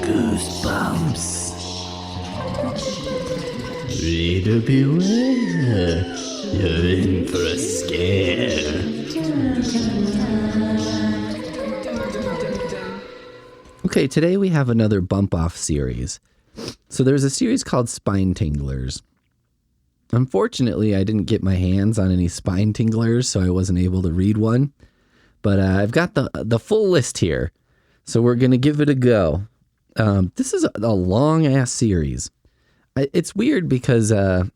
Goosebumps. Reader beware. You're in for a scare. Okay, today we have another bump off series. So there's a series called Spinetinglers. Unfortunately, I didn't get my hands on any Spinetinglers, so I wasn't able to read one. But I've got the full list here, so we're going to give it a go. This is a long-ass series. It's weird because, a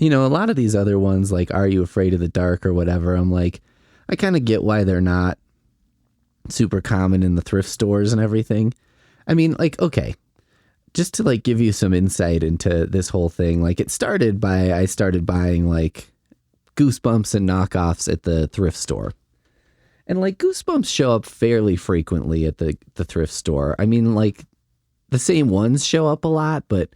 lot of these other ones, like Are You Afraid of the Dark or whatever, I'm like, I kind of get why they're not super common in the thrift stores and everything. I mean, like, okay, just to like give you some insight into this whole thing, like I started buying like Goosebumps and knockoffs at the thrift store. And like Goosebumps show up fairly frequently at the thrift store. I mean, like the same ones show up a lot, but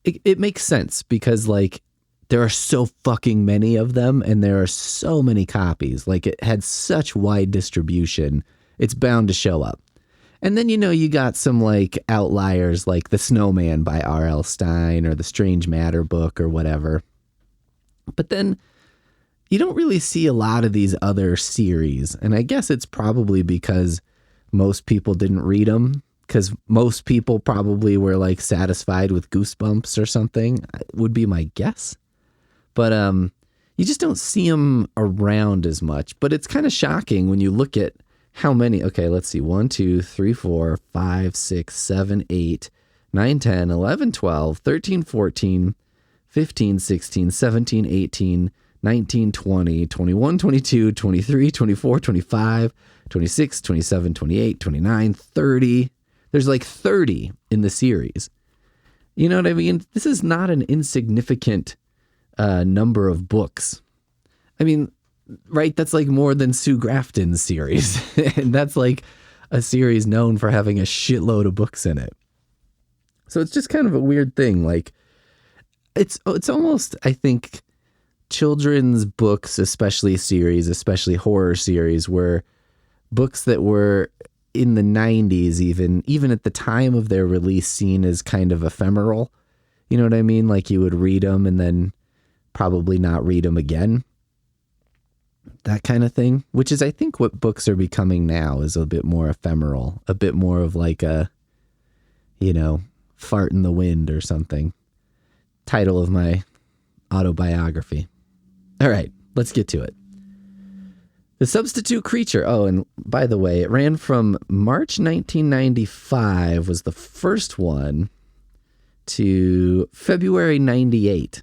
it makes sense because like there are so fucking many of them and there are so many copies. Like it had such wide distribution. It's bound to show up. And then, you got some like outliers like The Snowman by R.L. Stine or The Strange Matter book or whatever. But then you don't really see a lot of these other series. And I guess it's probably because most people didn't read them, because most people probably were like satisfied with Goosebumps or something, would be my guess. But you just don't see them around as much. But it's kind of shocking when you look at how many. Okay, let's see. 1, 2, 3, 4, 5, 6, 7, 8, 9, 10, 11, 12, 13, 14, 15, 16, 17, 18, 19, 20, 21, 22, 23, 24, 25, 26, 27, 28, 29, 30. There's like 30 in the series. You know what I mean? This is not an insignificant number of books. I mean, right? That's like more than Sue Grafton's series. And that's like a series known for having a shitload of books in it. So it's just kind of a weird thing. Like it's almost, I think, children's books, especially horror series, were books that were in the 90s, even at the time of their release, seen as kind of ephemeral. You know what I mean? Like you would read them and then probably not read them again. That kind of thing, which is, I think, what books are becoming now, is a bit more ephemeral, a bit more of like a, fart in the wind or something. Title of my autobiography. All right, let's get to it. The Substitute Creature. Oh, and by the way, it ran from March 1995 was the first one to February 98.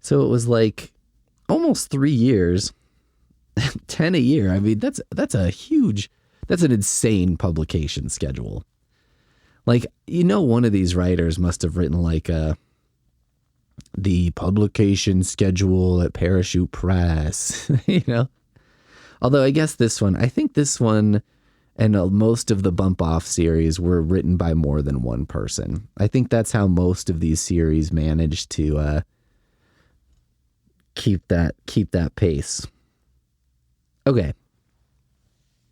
So it was like almost 3 years, 10 a year. I mean, that's an insane publication schedule. Like, one of these writers must have written like the publication schedule at Parachute Press, Although I guess I think this one and most of the Bump Off series were written by more than one person. I think that's how most of these series managed to keep that pace. Okay.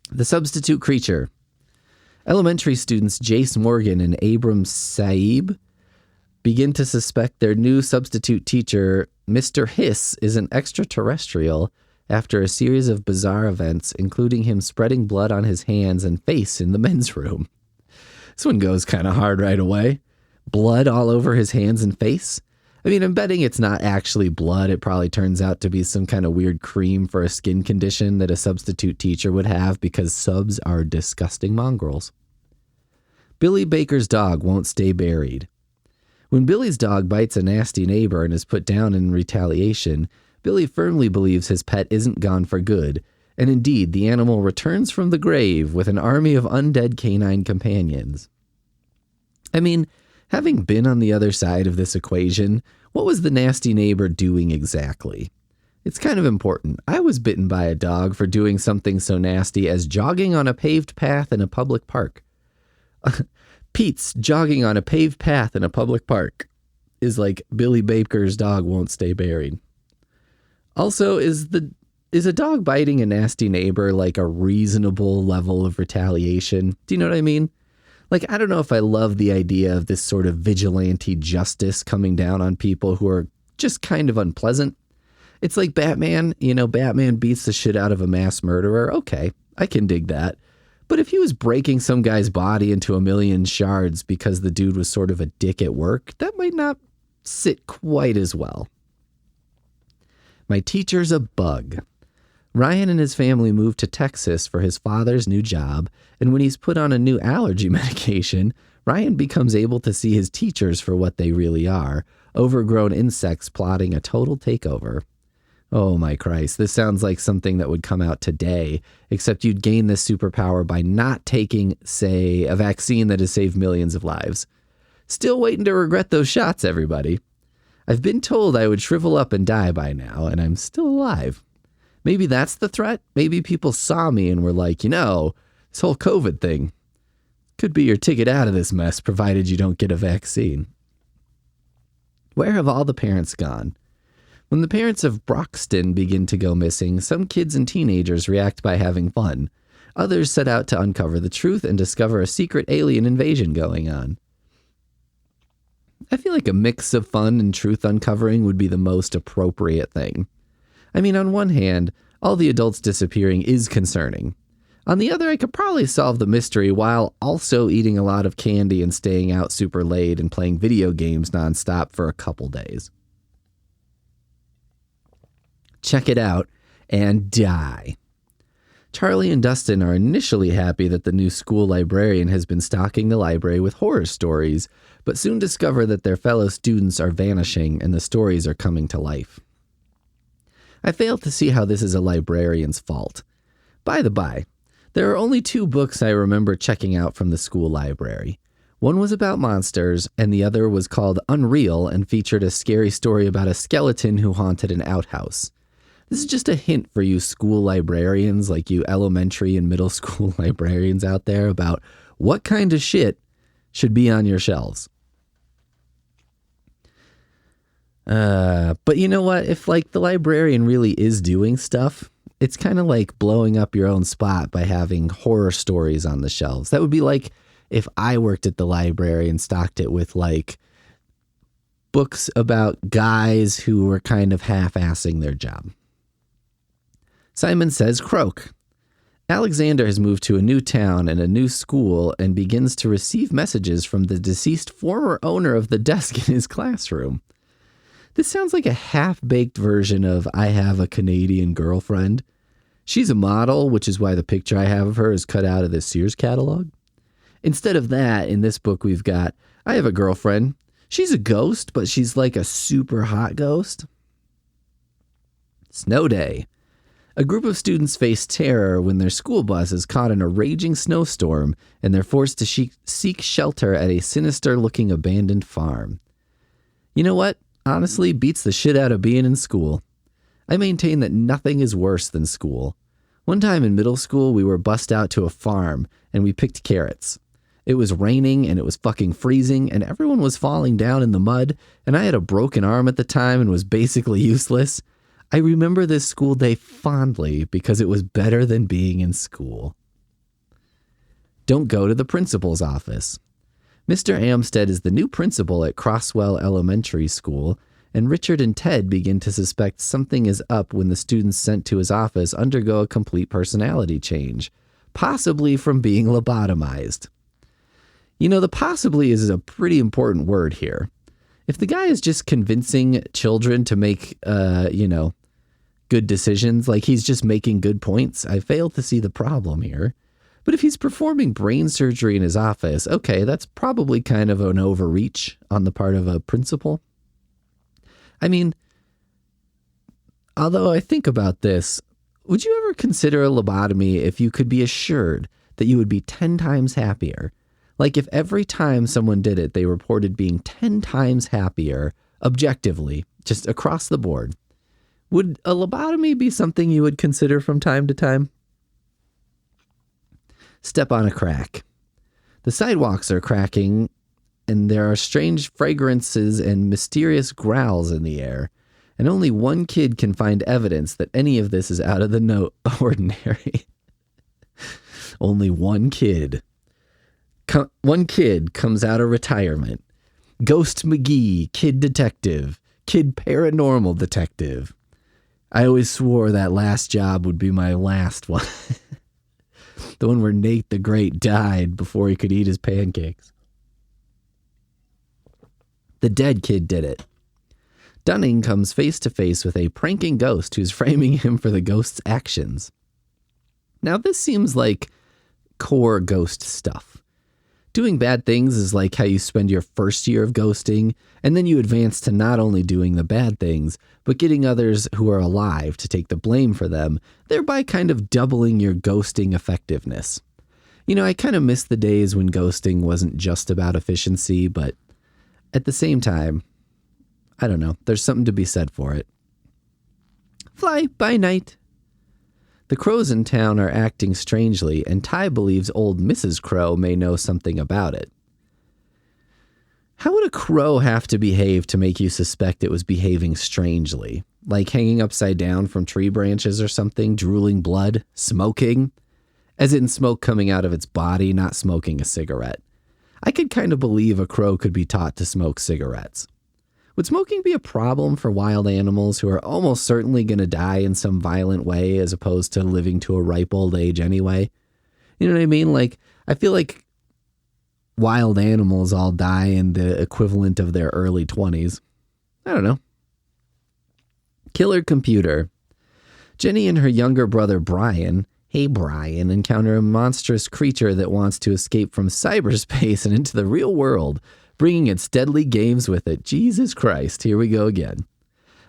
The Substitute Creature. Elementary students Jace Morgan and Abram Saib begin to suspect their new substitute teacher, Mr. Hiss, is an extraterrestrial after a series of bizarre events, including him spreading blood on his hands and face in the men's room. This one goes kind of hard right away. Blood all over his hands and face. I mean, I'm betting it's not actually blood. It probably turns out to be some kind of weird cream for a skin condition that a substitute teacher would have, because subs are disgusting mongrels. Billy Baker's dog won't stay buried. When Billy's dog bites a nasty neighbor and is put down in retaliation, Billy firmly believes his pet isn't gone for good, and indeed the animal returns from the grave with an army of undead canine companions. I mean, having been on the other side of this equation, what was the nasty neighbor doing exactly? It's kind of important. I was bitten by a dog for doing something so nasty as jogging on a paved path in a public park. Pete's jogging on a paved path in a public park is like Billy Baker's dog won't stay buried. Also, is a dog biting a nasty neighbor like a reasonable level of retaliation? Do you know what I mean? Like, I don't know if I love the idea of this sort of vigilante justice coming down on people who are just kind of unpleasant. It's like Batman, Batman beats the shit out of a mass murderer. Okay, I can dig that. But if he was breaking some guy's body into a million shards because the dude was sort of a dick at work, that might not sit quite as well. My teacher's a bug. Ryan and his family moved to Texas for his father's new job, and when he's put on a new allergy medication, Ryan becomes able to see his teachers for what they really are, overgrown insects plotting a total takeover. Oh my Christ, this sounds like something that would come out today, except you'd gain this superpower by not taking, say, a vaccine that has saved millions of lives. Still waiting to regret those shots, everybody. I've been told I would shrivel up and die by now, and I'm still alive. Maybe that's the threat. Maybe people saw me and were like, this whole COVID thing could be your ticket out of this mess, provided you don't get a vaccine. Where have all the parents gone? When the parents of Broxton begin to go missing, some kids and teenagers react by having fun. Others set out to uncover the truth and discover a secret alien invasion going on. I feel like a mix of fun and truth uncovering would be the most appropriate thing. I mean, on one hand, all the adults disappearing is concerning. On the other, I could probably solve the mystery while also eating a lot of candy and staying out super late and playing video games nonstop for a couple days. Check it out and die. Charlie and Dustin are initially happy that the new school librarian has been stocking the library with horror stories, but soon discover that their fellow students are vanishing and the stories are coming to life. I fail to see how this is a librarian's fault. By the by, there are only 2 books I remember checking out from the school library. One was about monsters, and the other was called Unreal and featured a scary story about a skeleton who haunted an outhouse. This is just a hint for you school librarians, like you elementary and middle school librarians out there, about what kind of shit should be on your shelves. But you know what? If the librarian really is doing stuff, it's kind of like blowing up your own spot by having horror stories on the shelves. That would be like if I worked at the library and stocked it with books about guys who were kind of half-assing their job. Simon says croak. Alexander has moved to a new town and a new school and begins to receive messages from the deceased former owner of the desk in his classroom. This sounds like a half-baked version of I Have a Canadian Girlfriend. She's a model, which is why the picture I have of her is cut out of the Sears catalog. Instead of that, in this book we've got, I have a girlfriend. She's a ghost, but she's like a super hot ghost. Snow day. A group of students face terror when their school bus is caught in a raging snowstorm and they're forced to seek shelter at a sinister-looking abandoned farm. You know what? Honestly, beats the shit out of being in school. I maintain that nothing is worse than school. One time in middle school, we were bussed out to a farm and we picked carrots. It was raining and it was fucking freezing and everyone was falling down in the mud and I had a broken arm at the time and was basically useless. I remember this school day fondly because it was better than being in school. Don't go to the principal's office. Mr. Amstead is the new principal at Crosswell Elementary School, and Richard and Ted begin to suspect something is up when the students sent to his office undergo a complete personality change, possibly from being lobotomized. The possibly is a pretty important word here. If the guy is just convincing children to make, good decisions, like he's just making good points, I fail to see the problem here. But if he's performing brain surgery in his office, okay, that's probably kind of an overreach on the part of a principal. I mean, although I think about this, would you ever consider a lobotomy if you could be assured that you would be 10 times happier? Like if every time someone did it, they reported being 10 times happier, objectively, just across the board. Would a lobotomy be something you would consider from time to time? Step on a crack. The sidewalks are cracking, and there are strange fragrances and mysterious growls in the air. And only one kid can find evidence that any of this is out of the ordinary. Only one kid. One kid comes out of retirement. Ghost McGee, kid detective, kid paranormal detective. I always swore that last job would be my last one. The one where Nate the Great died before he could eat his pancakes. The dead kid did it. Dunning comes face to face with a pranking ghost who's framing him for the ghost's actions. Now, this seems like core ghost stuff. Doing bad things is like how you spend your first year of ghosting, and then you advance to not only doing the bad things, but getting others who are alive to take the blame for them, thereby kind of doubling your ghosting effectiveness. You know, I kind of miss the days when ghosting wasn't just about efficiency, but at the same time, I don't know, there's something to be said for it. Fly by night. The crows in town are acting strangely, and Ty believes old Mrs. Crow may know something about it. How would a crow have to behave to make you suspect it was behaving strangely? Like hanging upside down from tree branches or something, drooling blood, smoking? As in smoke coming out of its body, not smoking a cigarette. I could kind of believe a crow could be taught to smoke cigarettes. Would smoking be a problem for wild animals who are almost certainly going to die in some violent way as opposed to living to a ripe old age anyway? You know what I mean? Like, I feel like wild animals all die in the equivalent of their early 20s. I don't know. Killer computer. Jenny and her younger brother Brian, hey Brian, encounter a monstrous creature that wants to escape from cyberspace and into the real world, bringing its deadly games with it. Jesus Christ, here we go again.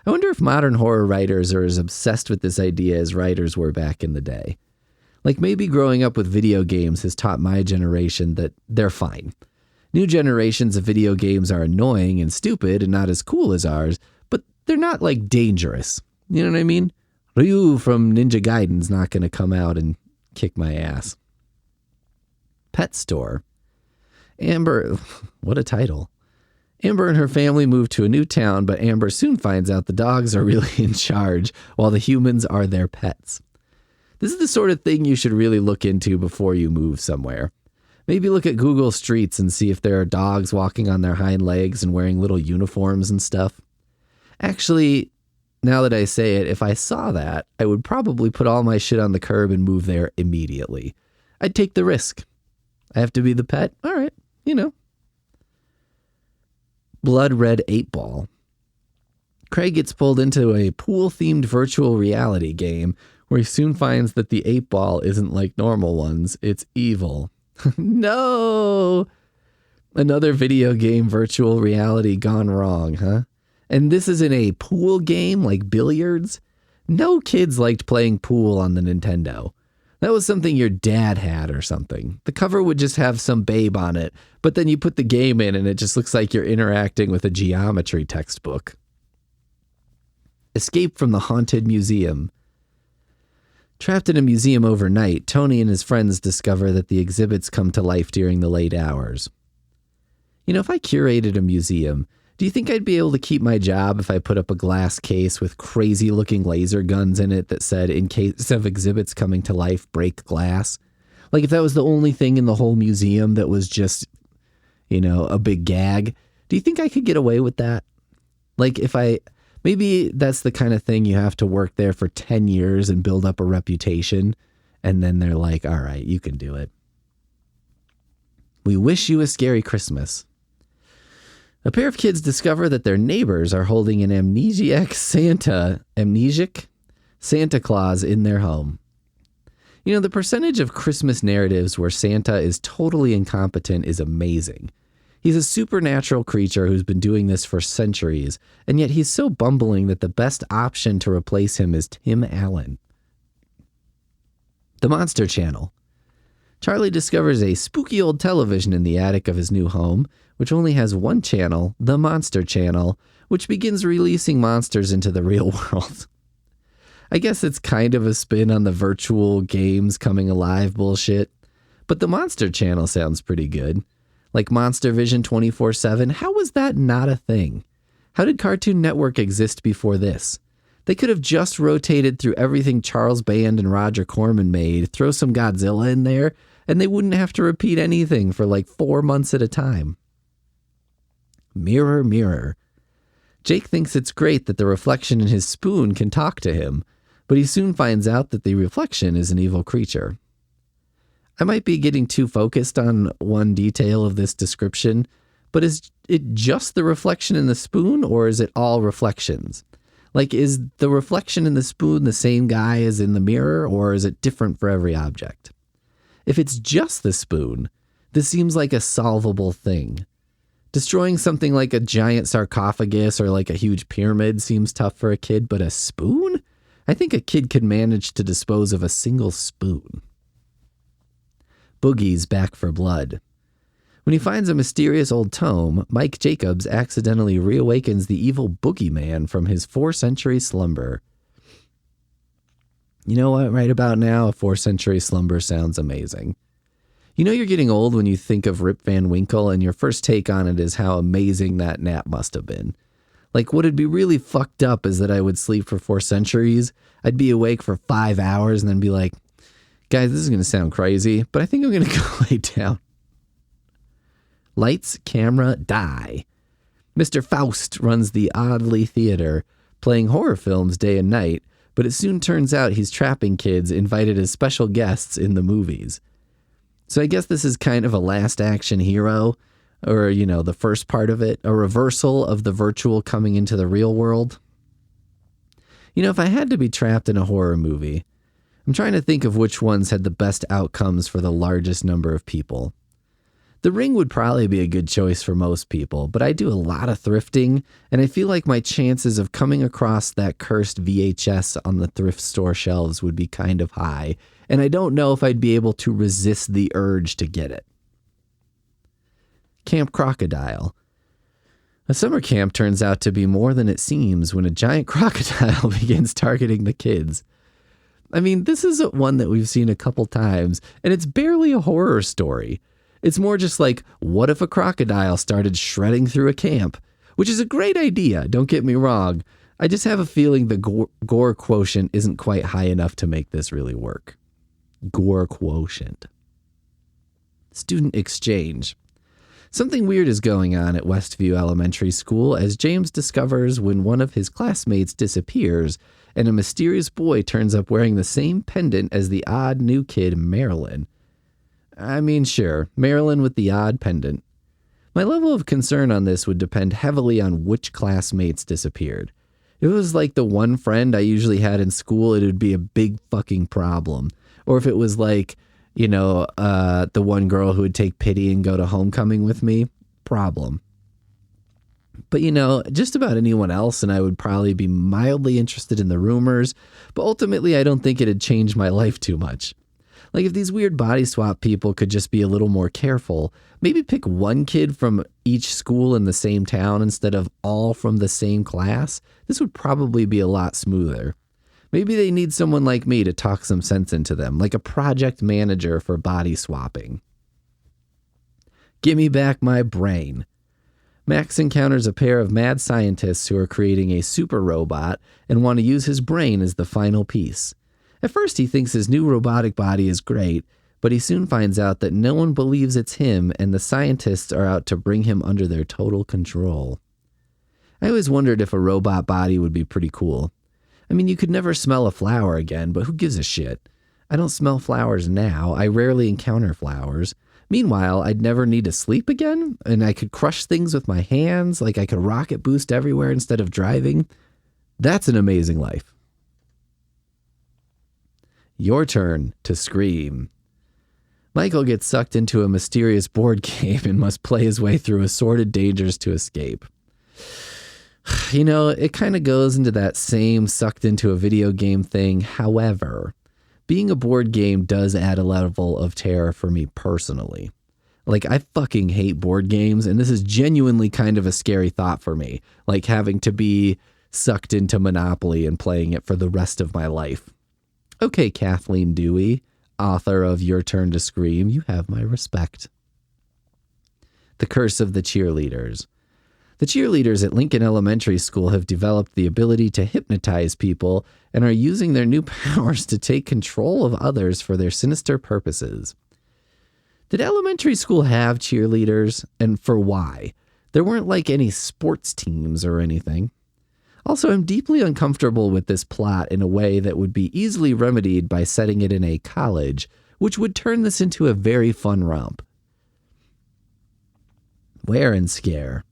I wonder if modern horror writers are as obsessed with this idea as writers were back in the day. Like maybe growing up with video games has taught my generation that they're fine. New generations of video games are annoying and stupid and not as cool as ours, but they're not like dangerous. You know what I mean? Ryu from Ninja Gaiden's not going to come out and kick my ass. Pet store. Amber, what a title. Amber and her family move to a new town, but Amber soon finds out the dogs are really in charge while the humans are their pets. This is the sort of thing you should really look into before you move somewhere. Maybe look at Google Streets and see if there are dogs walking on their hind legs and wearing little uniforms and stuff. Actually, now that I say it, if I saw that, I would probably put all my shit on the curb and move there immediately. I'd take the risk. I have to be the pet? All right. You know. Blood Red 8-Ball. Craig gets pulled into a pool-themed virtual reality game where he soon finds that the 8-ball isn't like normal ones. It's evil. No! Another video game virtual reality gone wrong, huh? And this is in a pool game like billiards? No kids liked playing pool on the Nintendo. That was something your dad had or something. The cover would just have some babe on it, but then you put the game in and it just looks like you're interacting with a geometry textbook. Escape from the haunted museum. Trapped in a museum overnight, Tony and his friends discover that the exhibits come to life during the late hours. You know, if I curated a museum, do you think I'd be able to keep my job if I put up a glass case with crazy-looking laser guns in it that said, in case of exhibits coming to life, break glass? Like, if that was the only thing in the whole museum that was just, you know, a big gag, do you think I could get away with that? Like, maybe that's the kind of thing you have to work there for 10 years and build up a reputation, and then they're like, all right, you can do it. We wish you a scary Christmas. A pair of kids discover that their neighbors are holding an amnesiac Santa Claus in their home. You know, the percentage of Christmas narratives where Santa is totally incompetent is amazing. He's a supernatural creature who's been doing this for centuries, and yet he's so bumbling that the best option to replace him is Tim Allen. The Monster Channel. Charlie discovers a spooky old television in the attic of his new home, which only has one channel, the Monster Channel, which begins releasing monsters into the real world. I guess it's kind of a spin on the virtual games coming alive bullshit, but the Monster Channel sounds pretty good. Like Monster Vision 24/7, how was that not a thing? How did Cartoon Network exist before this? They could have just rotated through everything Charles Band and Roger Corman made, throw some Godzilla in there, and they wouldn't have to repeat anything for like 4 months at a time. Mirror, mirror. Jake thinks it's great that the reflection in his spoon can talk to him, but he soon finds out that the reflection is an evil creature. I might be getting too focused on one detail of this description, but is it just the reflection in the spoon, or is it all reflections? Like, is the reflection in the spoon the same guy as in the mirror, or is it different for every object? If it's just the spoon, this seems like a solvable thing. Destroying something like a giant sarcophagus or like a huge pyramid seems tough for a kid, but a spoon? I think a kid could manage to dispose of a single spoon. Boogie's back for blood. When he finds a mysterious old tome, Mike Jacobs accidentally reawakens the evil boogeyman from his 4th-century slumber. You know what? Right about now, a 4th-century slumber sounds amazing. You know you're getting old when you think of Rip Van Winkle, and your first take on it is how amazing that nap must have been. Like, what'd be really fucked up is that I would sleep for 4 centuries. I'd be awake for 5 hours and then be like, guys, this is going to sound crazy, but I think I'm going to go lay down. Lights, camera, die. Mr. Faust runs the Oddly Theater, playing horror films day and night, but it soon turns out he's trapping kids invited as special guests in the movies. So I guess this is kind of a last action hero, or, you know, the first part of it, a reversal of the virtual coming into the real world. You know, if I had to be trapped in a horror movie, I'm trying to think of which ones had the best outcomes for the largest number of people. The Ring would probably be a good choice for most people, but I do a lot of thrifting, and I feel like my chances of coming across that cursed VHS on the thrift store shelves would be kind of high, and I don't know if I'd be able to resist the urge to get it. Camp Crocodile. A summer camp turns out to be more than it seems when a giant crocodile begins targeting the kids. I mean, this is one that we've seen a couple times, and it's barely a horror story. It's more just like, what if a crocodile started shredding through a camp? Which is a great idea, don't get me wrong. I just have a feeling the gore quotient isn't quite high enough to make this really work. Gore quotient. Student exchange. Something weird is going on at Westview Elementary School as James discovers when one of his classmates disappears and a mysterious boy turns up wearing the same pendant as the odd new kid, Marilyn. I mean, sure, Marilyn with the odd pendant. My level of concern on this would depend heavily on which classmates disappeared. If it was like the one friend I usually had in school, it would be a big fucking problem. Or if it was like, you know, the one girl who would take pity and go to homecoming with me, problem. But, you know, just about anyone else, and I would probably be mildly interested in the rumors, but ultimately I don't think it'd change my life too much. Like, if these weird body swap people could just be a little more careful, maybe pick one kid from each school in the same town instead of all from the same class, this would probably be a lot smoother. Maybe they need someone like me to talk some sense into them, like a project manager for body swapping. Give me back my brain. Max encounters a pair of mad scientists who are creating a super robot and want to use his brain as the final piece. At first he thinks his new robotic body is great, but he soon finds out that no one believes it's him and the scientists are out to bring him under their total control. I always wondered if a robot body would be pretty cool. I mean, you could never smell a flower again, but who gives a shit? I don't smell flowers now. I rarely encounter flowers. Meanwhile, I'd never need to sleep again, and I could crush things with my hands, like I could rocket boost everywhere instead of driving. That's an amazing life. Your turn to scream. Michael gets sucked into a mysterious board game and must play his way through assorted dangers to escape. You know, it kind of goes into that same sucked into a video game thing. However, being a board game does add a level of terror for me personally. Like, I fucking hate board games, and this is genuinely kind of a scary thought for me. Like, having to be sucked into Monopoly and playing it for the rest of my life. Okay, Kathleen Dewey, author of Your Turn to Scream, you have my respect. The Curse of the Cheerleaders. The cheerleaders at Lincoln Elementary School have developed the ability to hypnotize people and are using their new powers to take control of others for their sinister purposes. Did elementary school have cheerleaders, and for why? There weren't like any sports teams or anything. Also, I'm deeply uncomfortable with this plot in a way that would be easily remedied by setting it in a college, which would turn this into a very fun romp. Wear and scare.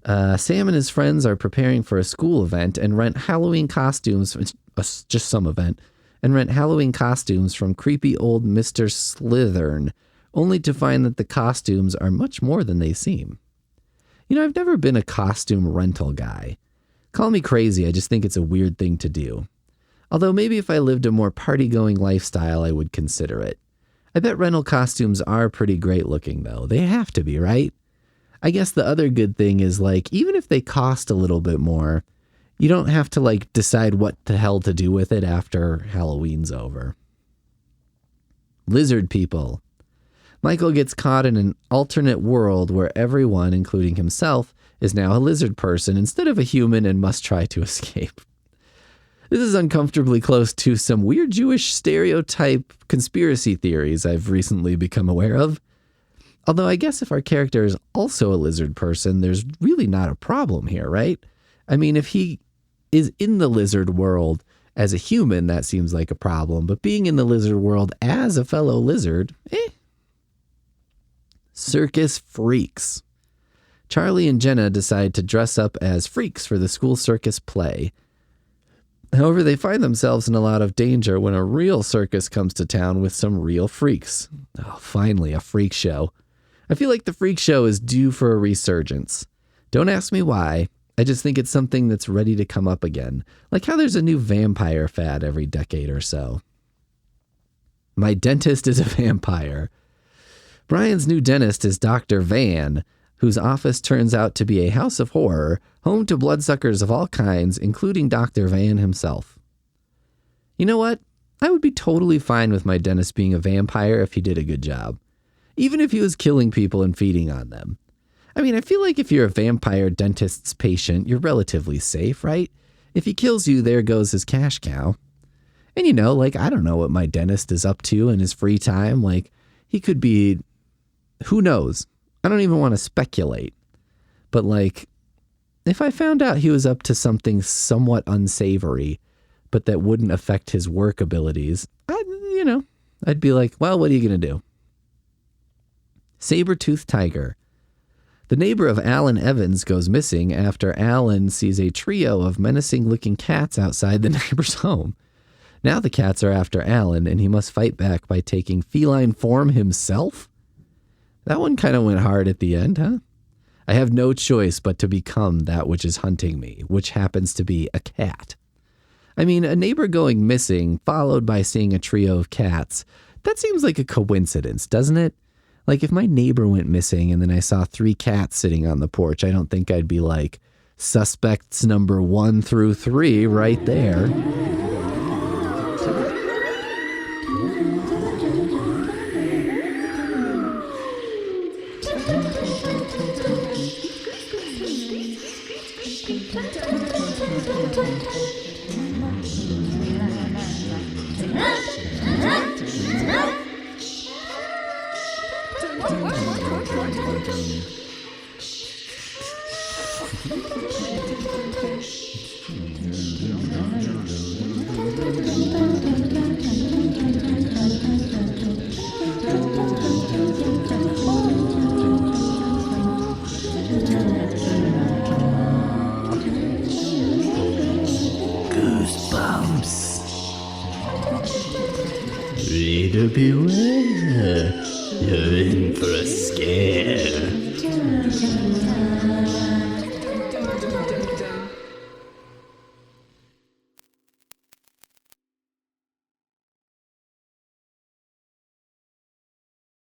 Sam and his friends are preparing for a school event and rent Halloween costumes, just some event, and rent Halloween costumes from creepy old Mr. Slithern, only to find that the costumes are much more than they seem. You know, I've never been a costume rental guy. Call me crazy, I just think it's a weird thing to do. Although maybe if I lived a more party-going lifestyle, I would consider it. I bet rental costumes are pretty great looking, though. They have to be, right? I guess the other good thing is, like, even if they cost a little bit more, you don't have to, like, decide what the hell to do with it after Halloween's over. Lizard people. Michael gets caught in an alternate world where everyone, including himself, is now a lizard person instead of a human and must try to escape. This is uncomfortably close to some weird Jewish stereotype conspiracy theories I've recently become aware of. Although I guess if our character is also a lizard person, there's really not a problem here, right? I mean, if he is in the lizard world as a human, that seems like a problem. But being in the lizard world as a fellow lizard, Circus freaks. Charlie and Jenna decide to dress up as freaks for the school circus play. However, they find themselves in a lot of danger when a real circus comes to town with some real freaks. Oh, finally, a freak show. I feel like the freak show is due for a resurgence. Don't ask me why. I just think it's something that's ready to come up again. Like how there's a new vampire fad every decade or so. My dentist is a vampire. Brian's new dentist is Dr. Van, whose office turns out to be a house of horror, home to bloodsuckers of all kinds, including Dr. Van himself. You know what? I would be totally fine with my dentist being a vampire if he did a good job. Even if he was killing people and feeding on them. I mean, I feel like if you're a vampire dentist's patient, you're relatively safe, right? If he kills you, there goes his cash cow. And you know, like, I don't know what my dentist is up to in his free time. Like, he could be, who knows? I don't even want to speculate. But like, if I found out he was up to something somewhat unsavory, but that wouldn't affect his work abilities, I'd be like, well, what are you going to do? Saber-toothed tiger. The neighbor of Alan Evans goes missing after Alan sees a trio of menacing-looking cats outside the neighbor's home. Now the cats are after Alan, and he must fight back by taking feline form himself? That one kind of went hard at the end, huh? I have no choice but to become that which is hunting me, which happens to be a cat. I mean, a neighbor going missing, followed by seeing a trio of cats, that seems like a coincidence, doesn't it? Like, if my neighbor went missing and then I saw 3 cats sitting on the porch, I don't think I'd be like, suspects number 1 through 3 right there. Goosebumps. beware. You're in for a scare.